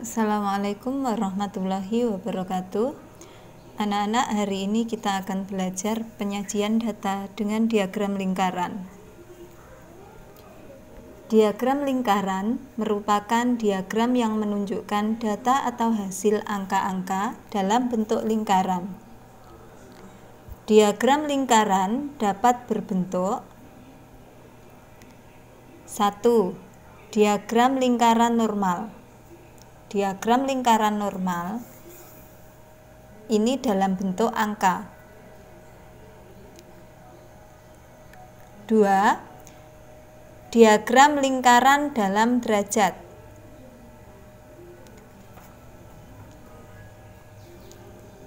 Assalamualaikum warahmatullahi wabarakatuh. Anak-anak, hari ini kita akan belajar penyajian data dengan diagram lingkaran. Diagram lingkaran merupakan diagram yang menunjukkan data atau hasil angka-angka dalam bentuk lingkaran. Diagram lingkaran dapat berbentuk 1. Diagram lingkaran normal. Diagram lingkaran normal ini dalam bentuk angka. 2. Diagram lingkaran dalam derajat.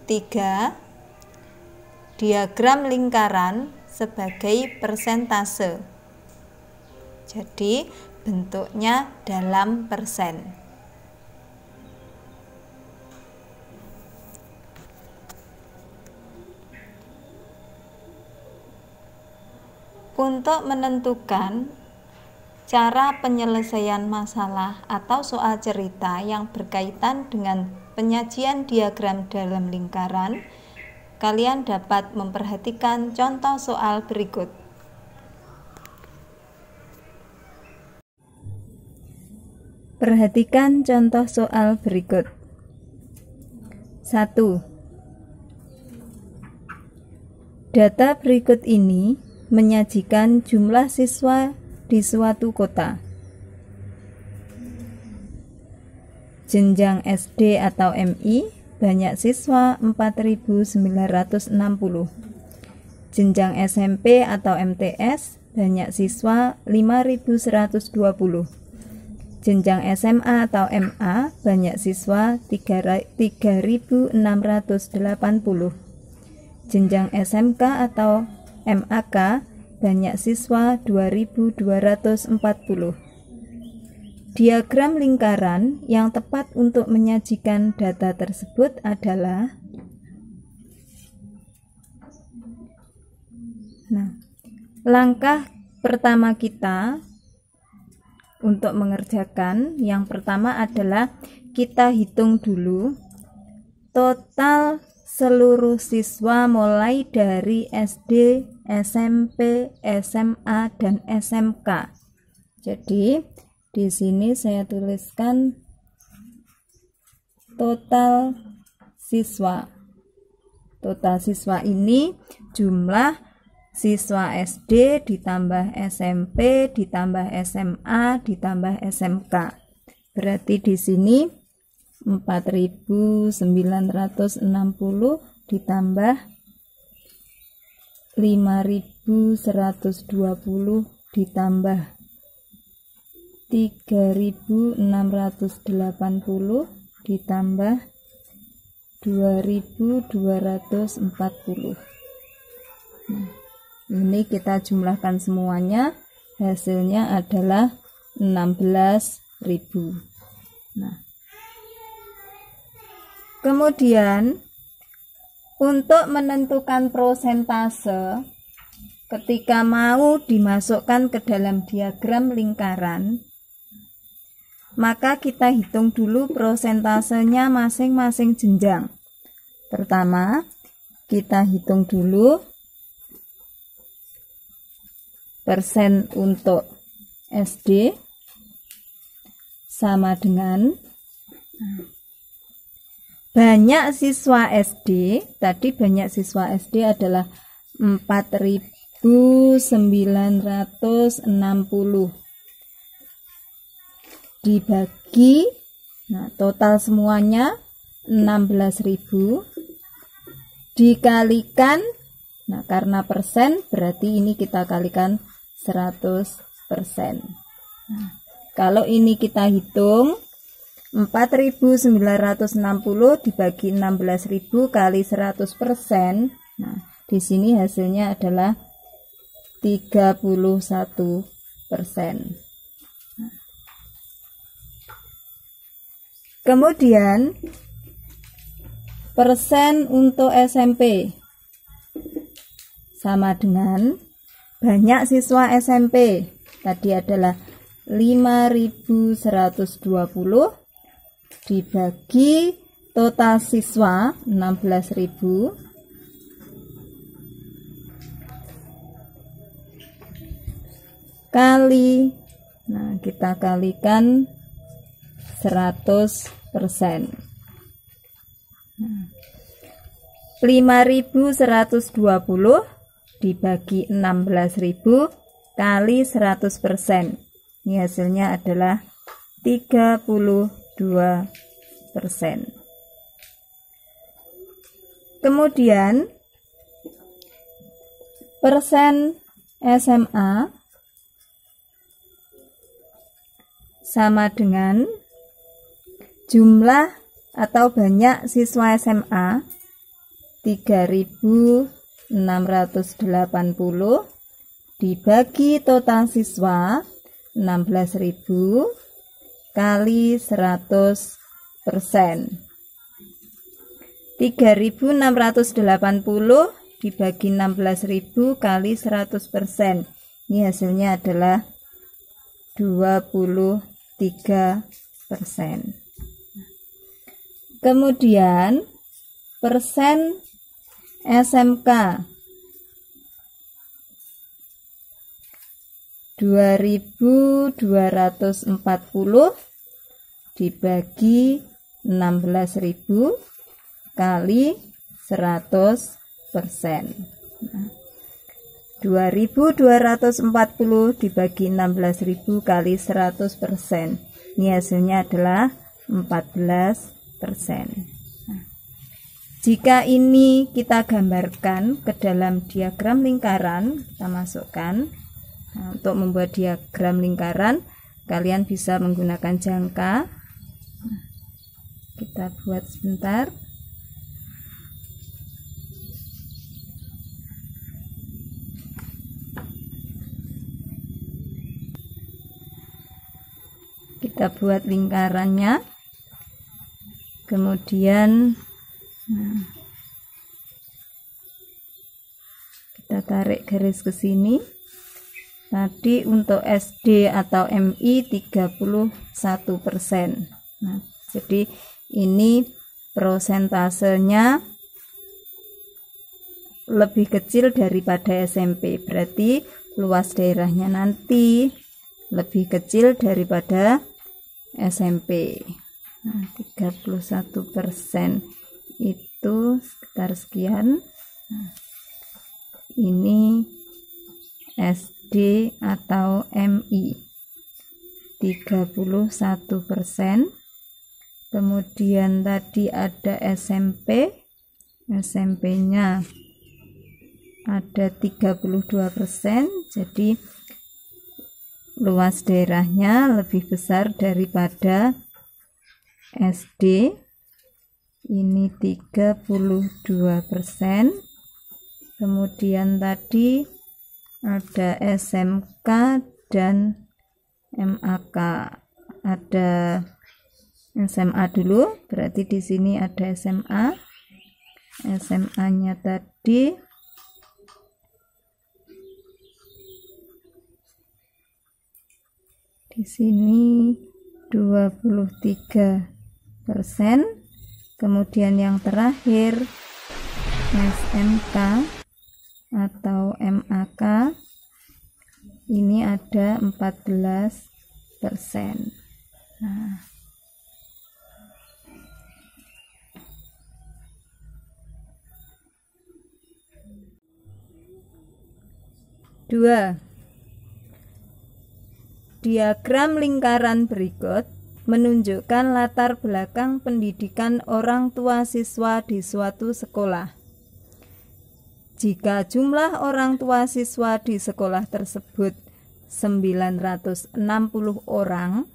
3. Diagram lingkaran sebagai persentase. Jadi bentuknya dalam persen. Untuk menentukan cara penyelesaian masalah atau soal cerita yang berkaitan dengan penyajian diagram dalam lingkaran, kalian dapat memperhatikan contoh soal berikut. Perhatikan contoh soal berikut. 1. Data berikut ini menyajikan jumlah siswa di suatu kota. Jenjang SD atau MI, banyak siswa 4.960. Jenjang SMP atau MTS, banyak siswa 5.120. Jenjang SMA atau MA, banyak siswa 3.680. Jenjang SMK atau MAK, banyak siswa 2.240. Diagram lingkaran yang tepat untuk menyajikan data tersebut adalah langkah pertama kita untuk mengerjakan yang pertama adalah kita hitung dulu total seluruh siswa mulai dari SD, SMP, SMA, dan SMK. Jadi di sini saya tuliskan total siswa. Total siswa ini jumlah siswa SD ditambah SMP ditambah SMA ditambah SMK. Berarti di sini 4.960 ditambah 5.120 ditambah 3.680 ditambah 2.240. Ini kita jumlahkan semuanya, hasilnya adalah 16.000. Kemudian untuk menentukan prosentase ketika mau dimasukkan ke dalam diagram lingkaran, maka kita hitung dulu prosentasenya masing-masing jenjang. Pertama, kita hitung dulu persen untuk SD sama dengan banyak siswa SD, tadi banyak siswa SD adalah 4.960 dibagi, total semuanya 16.000 dikalikan, karena persen berarti ini kita kalikan 100%. Kalau ini kita hitung 4.960 dibagi 16.000 kali 100%. Di sini hasilnya adalah 31%. Kemudian persen untuk SMP sama dengan banyak siswa SMP tadi adalah 5.120 dibagi total siswa 16.000 kali, nah kita kalikan 100%. 5.120 dibagi 16.000 kali 100%. Ini hasilnya adalah 32%. Kemudian persen SMA sama dengan jumlah atau banyak siswa SMA 3.680 dibagi total siswa 16.000 kali 100%. 3.680 dibagi 16.000 kali 100%. Ini hasilnya adalah 23%. Kemudian persen SMK 2.240 dibagi 16.000 kali 100%. 2.240 dibagi 16.000 kali 100%. Ini hasilnya adalah 14%. Jika ini kita gambarkan ke dalam diagram lingkaran, kita masukkan. Nah, untuk membuat diagram lingkaran, kalian bisa menggunakan jangka. Kita buat sebentar. Kita buat lingkarannya, kemudian kita tarik garis ke sini. Tadi untuk SD atau MI 31%. Nah, jadi ini prosentasenya lebih kecil daripada SMP, berarti luas daerahnya nanti lebih kecil daripada SMP. Nah, 31% itu sekitar sekian. Nah, ini SD atau MI 31%. Kemudian tadi ada SMP, SMP-nya ada 32%, jadi luas daerahnya lebih besar daripada SD. Ini 32%. Kemudian tadi ada SMK dan MAK. Ada SMA dulu, berarti di sini ada SMA. SMA-nya tadi di sini 23%. Kemudian yang terakhir SMK atau MAK ini ada 14%. Nah, diagram lingkaran berikut menunjukkan latar belakang pendidikan orang tua siswa di suatu sekolah. Jika jumlah orang tua siswa di sekolah tersebut 960 orang,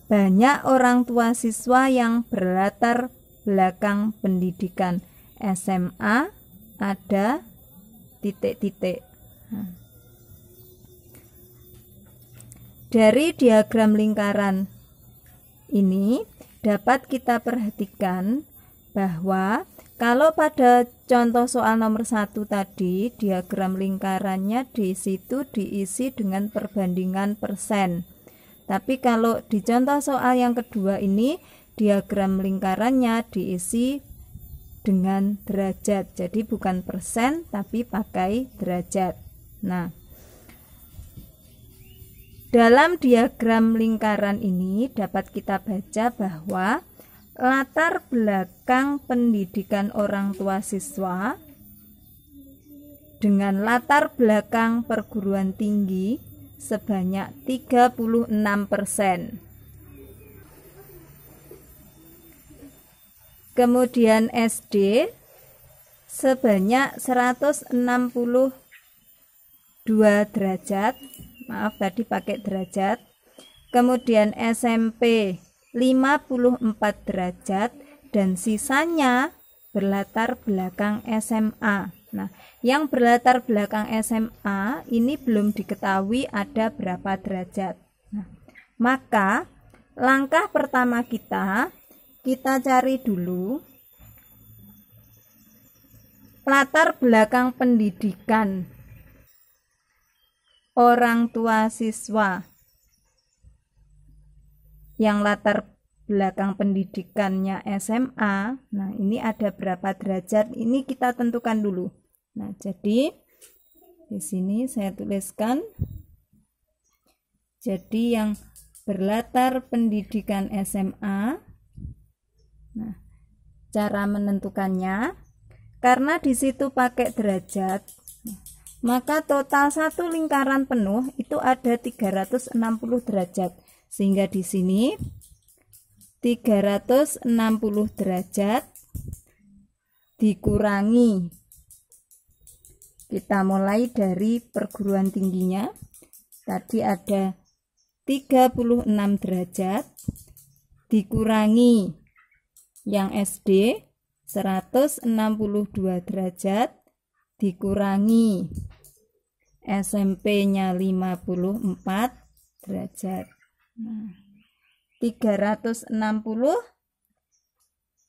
banyak orang tua siswa yang berlatar belakang pendidikan SMA ada titik-titik. Dari diagram lingkaran ini dapat kita perhatikan bahwa kalau pada contoh soal nomor 1 tadi, diagram lingkarannya di situ diisi dengan perbandingan persen. Tapi kalau di contoh soal yang kedua ini diagram lingkarannya diisi dengan derajat. Jadi bukan persen tapi pakai derajat. Nah, dalam diagram lingkaran ini dapat kita baca bahwa latar belakang pendidikan orang tua siswa dengan latar belakang perguruan tinggi sebanyak 36%. Kemudian SD sebanyak 162 derajat. Maaf tadi pakai derajat. Kemudian SMP 54 derajat dan sisanya berlatar belakang SMA. Nah, yang berlatar belakang SMA ini belum diketahui ada berapa derajat. Nah, maka langkah pertama kita cari dulu latar belakang pendidikan orang tua siswa. Yang latar belakang pendidikannya SMA. Nah, ini ada berapa derajat? Ini kita tentukan dulu. Nah, jadi di sini saya tuliskan. Jadi yang berlatar pendidikan SMA. Nah, cara menentukannya karena di situ pakai derajat, maka total satu lingkaran penuh itu ada 360 derajat. Sehingga di sini 360 derajat dikurangi. Kita mulai dari perguruan tingginya. Tadi ada 36 derajat dikurangi yang SD 162 derajat dikurangi SMP-nya 54 derajat. Nah, 360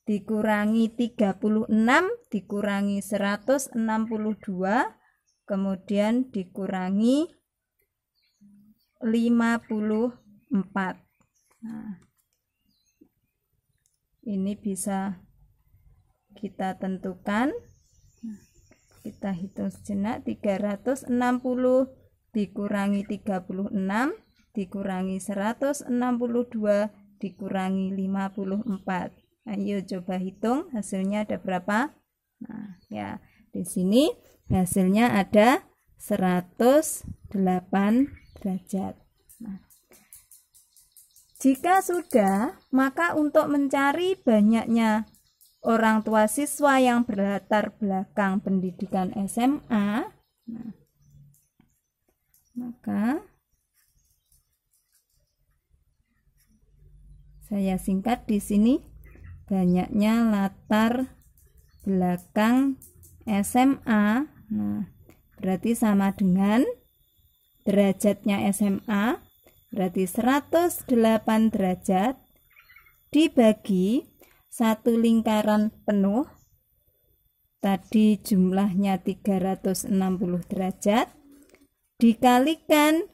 dikurangi 36 dikurangi 162 kemudian dikurangi 54. Nah, ini bisa kita tentukan. Kita hitung sejenak. 360 dikurangi 36 dikurangi 162 dikurangi 54. Ayo coba hitung hasilnya ada berapa? Nah, ya, di sini hasilnya ada 108 derajat. Nah, jika sudah, maka untuk mencari banyaknya orang tua siswa yang berlatar belakang pendidikan SMA, nah, maka saya singkat di sini banyaknya latar belakang SMA. Nah, berarti sama dengan derajatnya SMA, berarti 108 derajat dibagi satu lingkaran penuh. Tadi jumlahnya 360 derajat dikalikan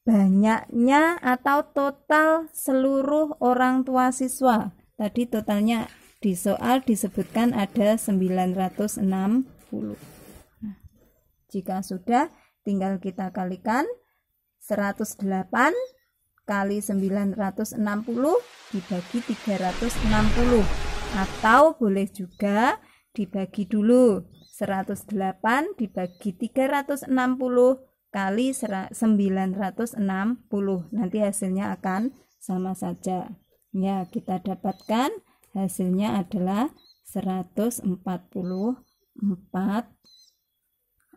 banyaknya atau total seluruh orang tua siswa. Tadi totalnya di soal disebutkan ada 960. Nah, jika sudah tinggal kita kalikan 108 kali 960 dibagi 360 atau boleh juga dibagi dulu 108 dibagi 360 kali 960, nanti hasilnya akan sama saja. Ya, kita dapatkan hasilnya adalah 144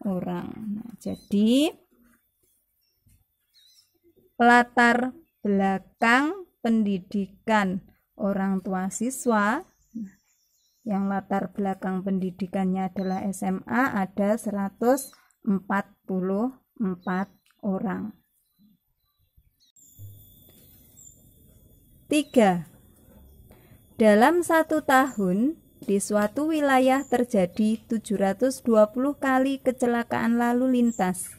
orang. Nah, jadi latar belakang pendidikan orang tua siswa yang latar belakang pendidikannya adalah SMA ada 144 orang. 3. Dalam satu tahun di suatu wilayah terjadi 720 kali kecelakaan lalu lintas.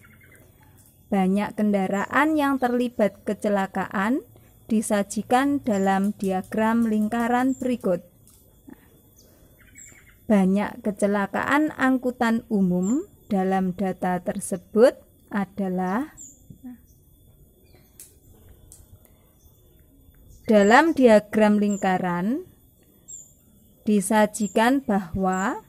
Banyak kendaraan yang terlibat kecelakaan disajikan dalam diagram lingkaran berikut. Banyak kecelakaan angkutan umum dalam data tersebut adalah dalam diagram lingkaran disajikan bahwa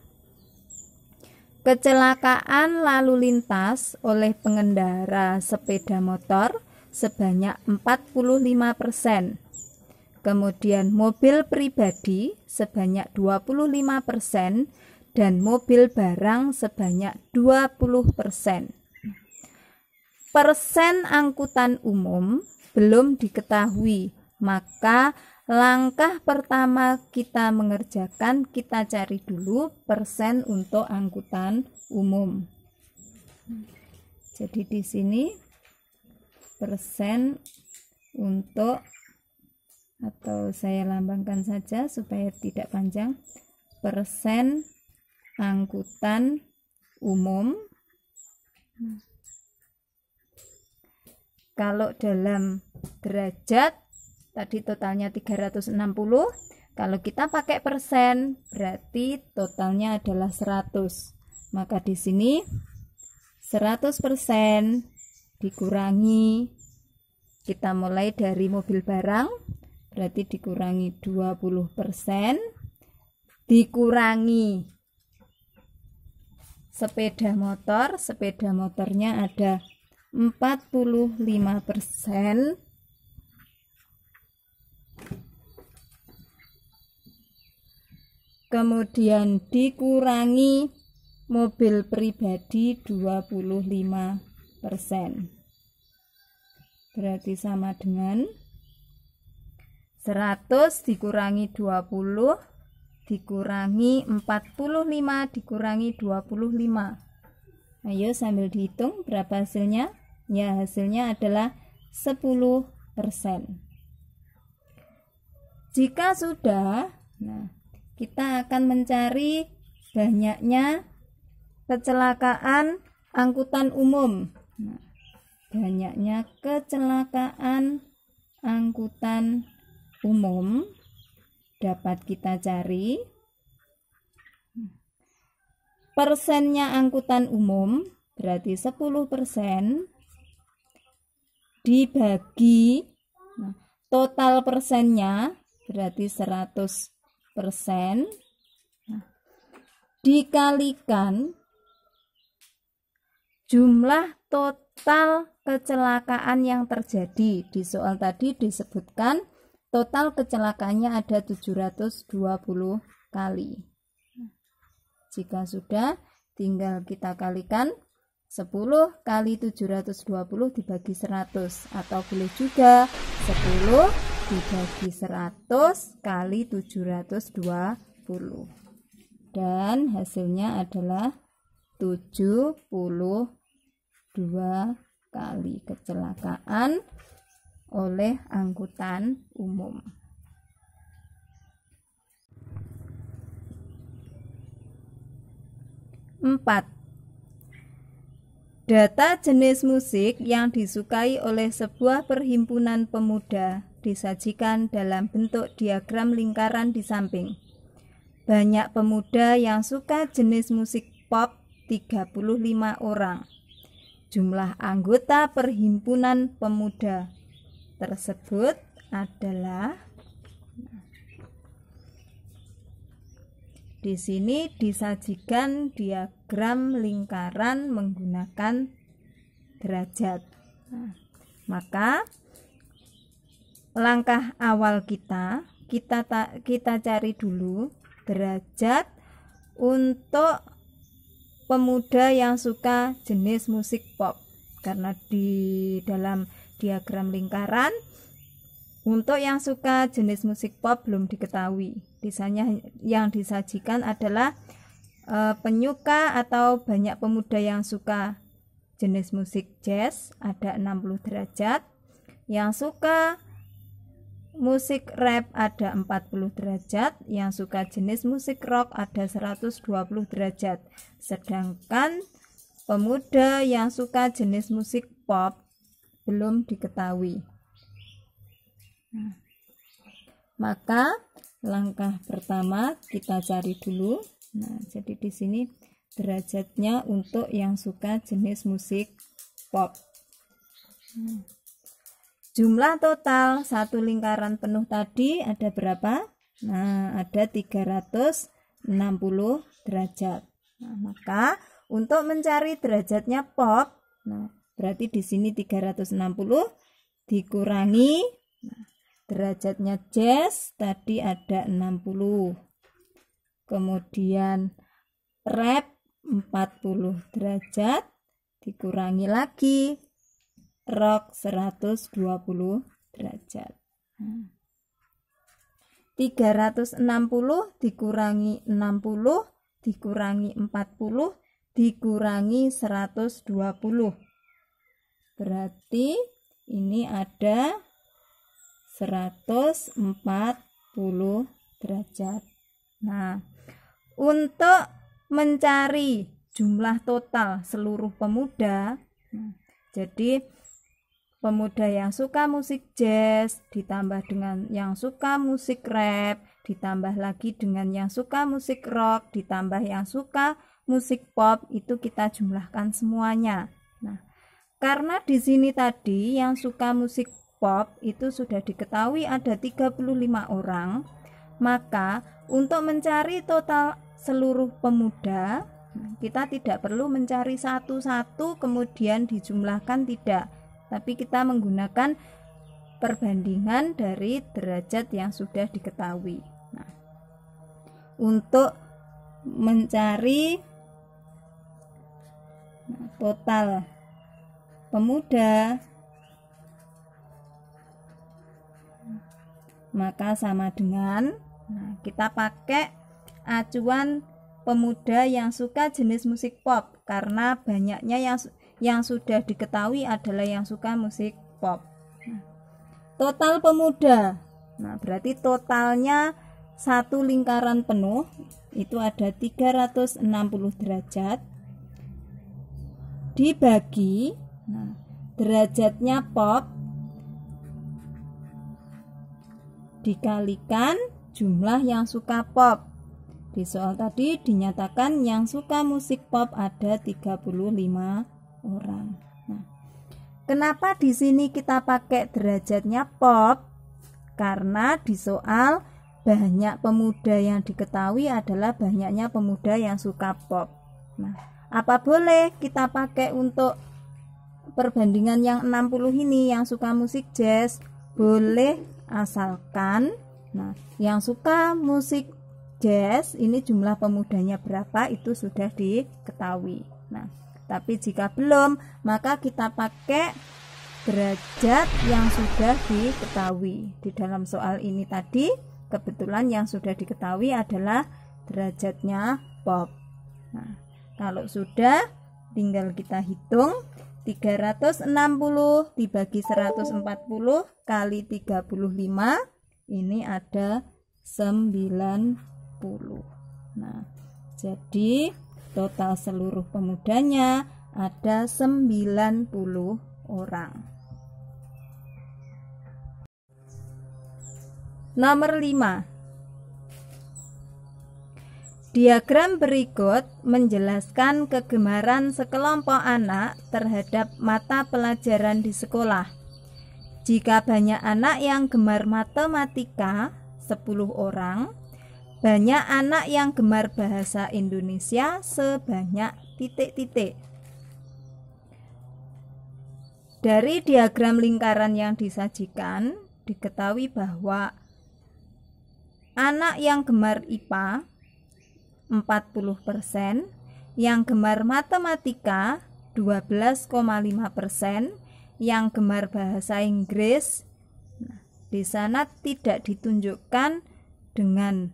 kecelakaan lalu lintas oleh pengendara sepeda motor sebanyak 45%. Kemudian mobil pribadi sebanyak 25% dan mobil barang sebanyak 20%. Persen angkutan umum belum diketahui, maka langkah pertama kita mengerjakan, kita cari dulu persen untuk angkutan umum. Jadi di sini persen untuk, atau saya lambangkan saja supaya tidak panjang, persen angkutan umum. Kalau dalam derajat tadi totalnya 360, kalau kita pakai persen berarti totalnya adalah 100. Maka di sini 100% dikurangi, kita mulai dari mobil barang berarti dikurangi 20%, dikurangi sepeda motornya ada 45%, kemudian dikurangi mobil pribadi 25%, berarti sama dengan 100 dikurangi 20 dikurangi 45 dikurangi 25. Ayo sambil dihitung berapa hasilnya. Ya, hasilnya adalah 10%. Jika sudah, nah, kita akan mencari banyaknya kecelakaan angkutan umum. Nah, banyaknya kecelakaan angkutan umum dapat kita cari. Persennya angkutan umum berarti 10% dibagi, nah, total persennya berarti 100%, nah, dikalikan jumlah total kecelakaan yang terjadi. Di soal tadi disebutkan total kecelakaannya ada 720 kali. Jika sudah, tinggal kita kalikan 10 kali 720 dibagi 100, atau boleh juga 10 dibagi 100 kali 720, dan hasilnya adalah 72 kali kecelakaan oleh angkutan umum. 4. Data jenis musik yang disukai oleh sebuah perhimpunan pemuda disajikan dalam bentuk diagram lingkaran di samping. Banyak pemuda yang suka jenis musik pop 35 orang. Jumlah anggota perhimpunan pemuda tersebut adalah, di sini disajikan diagram lingkaran menggunakan derajat. Nah, maka langkah awal kita cari dulu derajat untuk pemuda yang suka jenis musik pop, karena di dalam diagram lingkaran untuk yang suka jenis musik pop belum diketahui. Misalnya yang disajikan adalah penyuka atau banyak pemuda yang suka jenis musik jazz ada 60 derajat, yang suka musik rap ada 40 derajat, yang suka jenis musik rock ada 120 derajat. Sedangkan pemuda yang suka jenis musik pop belum diketahui. Maka langkah pertama kita cari dulu. Nah, jadi di sini derajatnya untuk yang suka jenis musik pop. Jumlah total satu lingkaran penuh tadi ada berapa? Nah, ada 360 derajat. Nah, maka untuk mencari derajatnya pop, nah, berarti di sini 360 dikurangi, nah, derajatnya jazz tadi ada 60. Kemudian rap 40 derajat dikurangi lagi rock 120 derajat. 360 dikurangi 60 dikurangi 40 dikurangi 120. Berarti ini ada 140 derajat. Nah, untuk mencari jumlah total seluruh pemuda, jadi pemuda yang suka musik jazz ditambah dengan yang suka musik rap, ditambah lagi dengan yang suka musik rock, ditambah yang suka musik pop, itu kita jumlahkan semuanya. Nah, karena di sini tadi yang suka musik pop itu sudah diketahui ada 35 orang, maka untuk mencari total seluruh pemuda, kita tidak perlu mencari satu-satu kemudian dijumlahkan, tidak, tapi kita menggunakan perbandingan dari derajat yang sudah diketahui. Nah, untuk mencari total pemuda, maka sama dengan, kita pakai acuan pemuda yang suka jenis musik pop, karena banyaknya yang sudah diketahui adalah yang suka musik pop. Total pemuda, nah berarti totalnya satu lingkaran penuh itu ada 360 derajat dibagi, nah, derajatnya pop dikalikan jumlah yang suka pop. Di soal tadi dinyatakan yang suka musik pop ada 35 orang. Nah, kenapa di sini kita pakai derajatnya pop? Karena di soal banyak pemuda yang diketahui adalah banyaknya pemuda yang suka pop. Nah, apa boleh kita pakai untuk perbandingan yang 60 ini yang suka musik jazz? Boleh, asalkan yang suka musik jazz ini jumlah pemudanya berapa itu sudah diketahui. Nah, tapi jika belum, maka kita pakai derajat yang sudah diketahui. Di dalam soal ini tadi kebetulan yang sudah diketahui adalah derajatnya pop. Nah, kalau sudah tinggal kita hitung 360 dibagi 140 kali 35, ini ada 90. Nah, jadi total seluruh pemudanya ada 90 orang. Nomor 5. Diagram berikut menjelaskan kegemaran sekelompok anak terhadap mata pelajaran di sekolah. Jika banyak anak yang gemar matematika, 10 orang, banyak anak yang gemar bahasa Indonesia sebanyak titik-titik. Dari diagram lingkaran yang disajikan, diketahui bahwa anak yang gemar IPA 40%, yang gemar matematika 12,5%, yang gemar bahasa Inggris, di sana tidak ditunjukkan dengan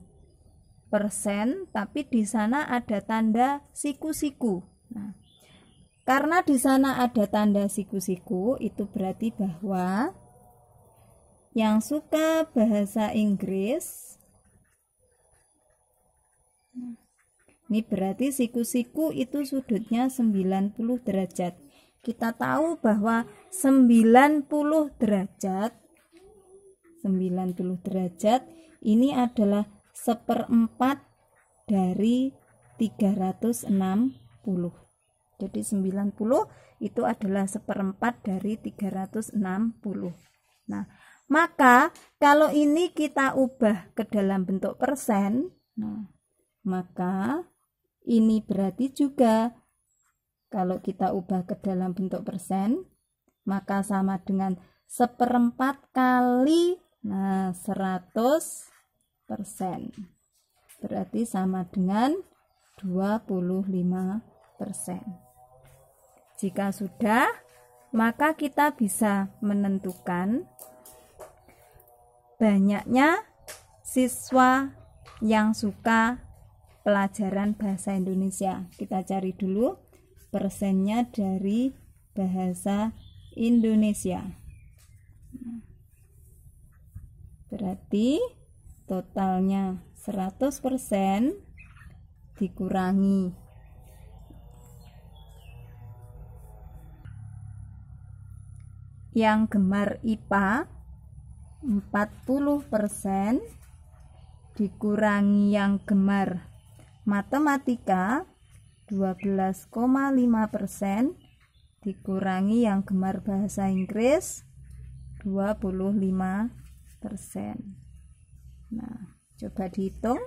persen, tapi di sana ada tanda siku-siku. Nah, karena di sana ada tanda siku-siku, itu berarti bahwa yang suka bahasa Inggris, ini berarti siku-siku itu sudutnya 90 derajat. Kita tahu bahwa 90 derajat 90 derajat ini adalah 1/4 dari 360. Jadi 90 itu adalah 1/4 dari 360. Nah, maka kalau ini kita ubah ke dalam bentuk persen, nah, maka ini berarti juga kalau kita ubah ke dalam bentuk persen, maka sama dengan 1/4 kali 100%. Berarti sama dengan 25%. Jika sudah, maka kita bisa menentukan banyaknya siswa yang suka pelajaran bahasa Indonesia. Kita cari dulu persennya dari bahasa Indonesia. Berarti totalnya 100% dikurangi yang gemar IPA 40% dikurangi yang gemar matematika 12,5% dikurangi yang gemar bahasa Inggris 25%. Nah, coba dihitung.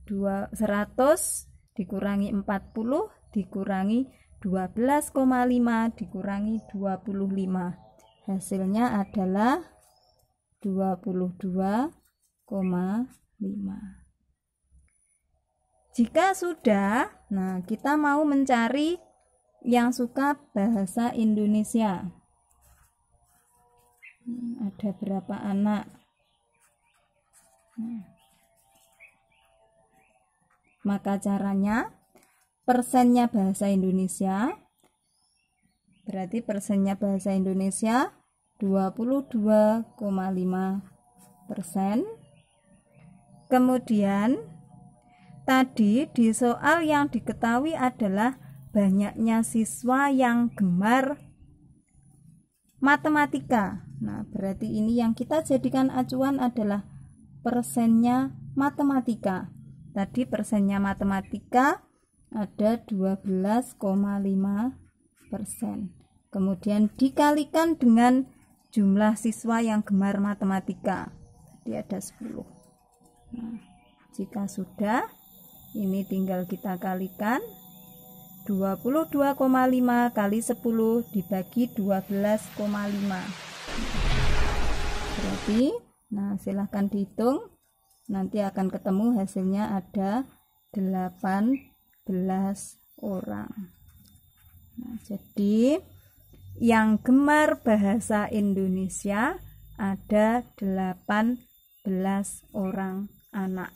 100 dikurangi 40 dikurangi 12,5 dikurangi 25. Hasilnya adalah 22,5. Jika sudah, nah kita mau mencari yang suka bahasa Indonesia. Ada berapa anak? Maka caranya persennya bahasa Indonesia, berarti persennya bahasa Indonesia 22,5%. Kemudian tadi di soal yang diketahui adalah banyaknya siswa yang gemar matematika. Nah, berarti ini yang kita jadikan acuan adalah persennya matematika. Tadi persennya matematika ada 12,5%. Kemudian dikalikan dengan jumlah siswa yang gemar matematika. Jadi ada 10. Nah, jika sudah, ini tinggal kita kalikan. 22,5 kali 10 dibagi 12,5. Berarti, nah silahkan dihitung. Nanti akan ketemu hasilnya ada 18 orang. Nah, jadi yang gemar bahasa Indonesia ada 18 orang anak.